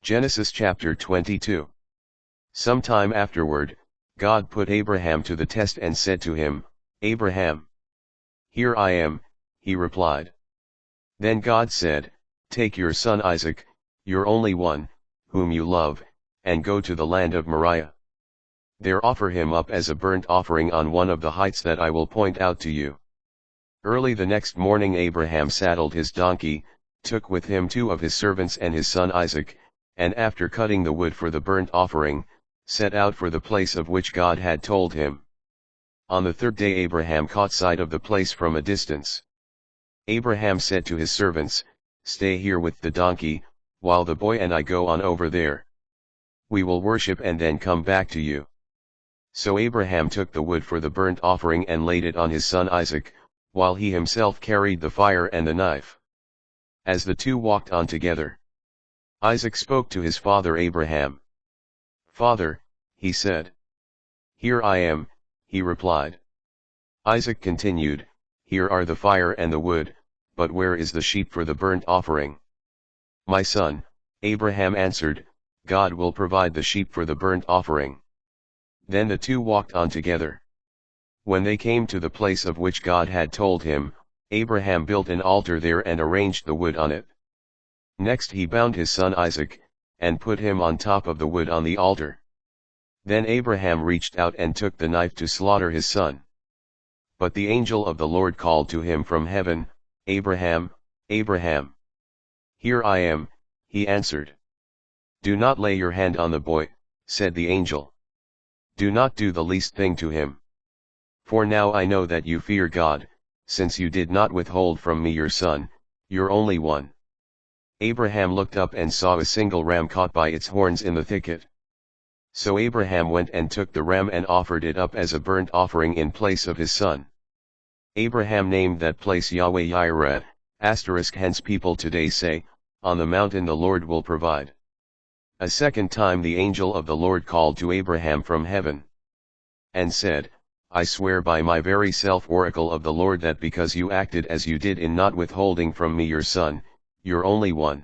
Genesis chapter 22. Some time afterward, God put Abraham to the test and said to him, "Abraham." "Here I am," he replied. Then God said, "Take your son Isaac, your only one, whom you love, and go to the land of Moriah. There offer him up as a burnt offering on one of the heights that I will point out to you." Early the next morning Abraham saddled his donkey, took with him 2 of his servants and his son Isaac, and after cutting the wood for the burnt offering, set out for the place of which God had told him. On the 3rd day Abraham caught sight of the place from a distance. Abraham said to his servants, "Stay here with the donkey, while the boy and I go on over there. We will worship and then come back to you." So Abraham took the wood for the burnt offering and laid it on his son Isaac, while he himself carried the fire and the knife. As the 2 walked on together, Isaac spoke to his father Abraham. "Father," he said. "Here I am," he replied. Isaac continued, "Here are the fire and the wood, but where is the sheep for the burnt offering?" "My son," Abraham answered, "God will provide the sheep for the burnt offering." Then the 2 walked on together. When they came to the place of which God had told him, Abraham built an altar there and arranged the wood on it. Next he bound his son Isaac, and put him on top of the wood on the altar. Then Abraham reached out and took the knife to slaughter his son. But the angel of the Lord called to him from heaven, "Abraham, Abraham." "Here I am," he answered. "Do not lay your hand on the boy," said the angel. "Do not do the least thing to him. For now I know that you fear God, since you did not withhold from me your son, your only one." Abraham looked up and saw a single ram caught by its horns in the thicket. So Abraham went and took the ram and offered it up as a burnt offering in place of his son. Abraham named that place Yahweh Yireh, hence people today say, "On the mountain the Lord will provide." A second time the angel of the Lord called to Abraham from heaven, and said, "I swear by my very self, oracle of the Lord, that because you acted as you did in not withholding from me your son, your only one,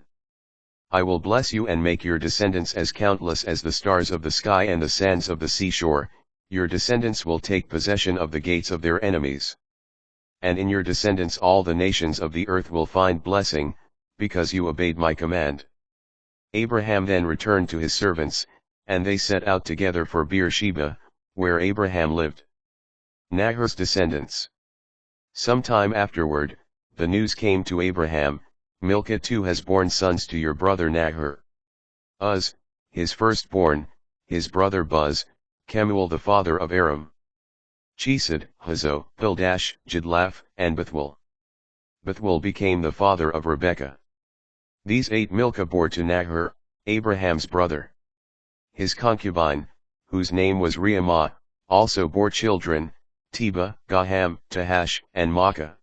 I will bless you and make your descendants as countless as the stars of the sky and the sands of the seashore. Your descendants will take possession of the gates of their enemies. And in your descendants all the nations of the earth will find blessing, because you obeyed my command." Abraham then returned to his servants, and they set out together for Beersheba, where Abraham lived. Nahor's descendants. Some time afterward, the news came to Abraham, "Milcah too has borne sons to your brother Nahor. Uz, his firstborn, his brother Buz, Kemuel the father of Aram, Chesed, Hazo, Pildash, Jidlaph, and Bethuel. Bethuel became the father of Rebekah. These 8 Milcah bore to Nahor, Abraham's brother. His concubine, whose name was Reumah, also bore children, Tebah, Gaham, Tahash, and Maacah.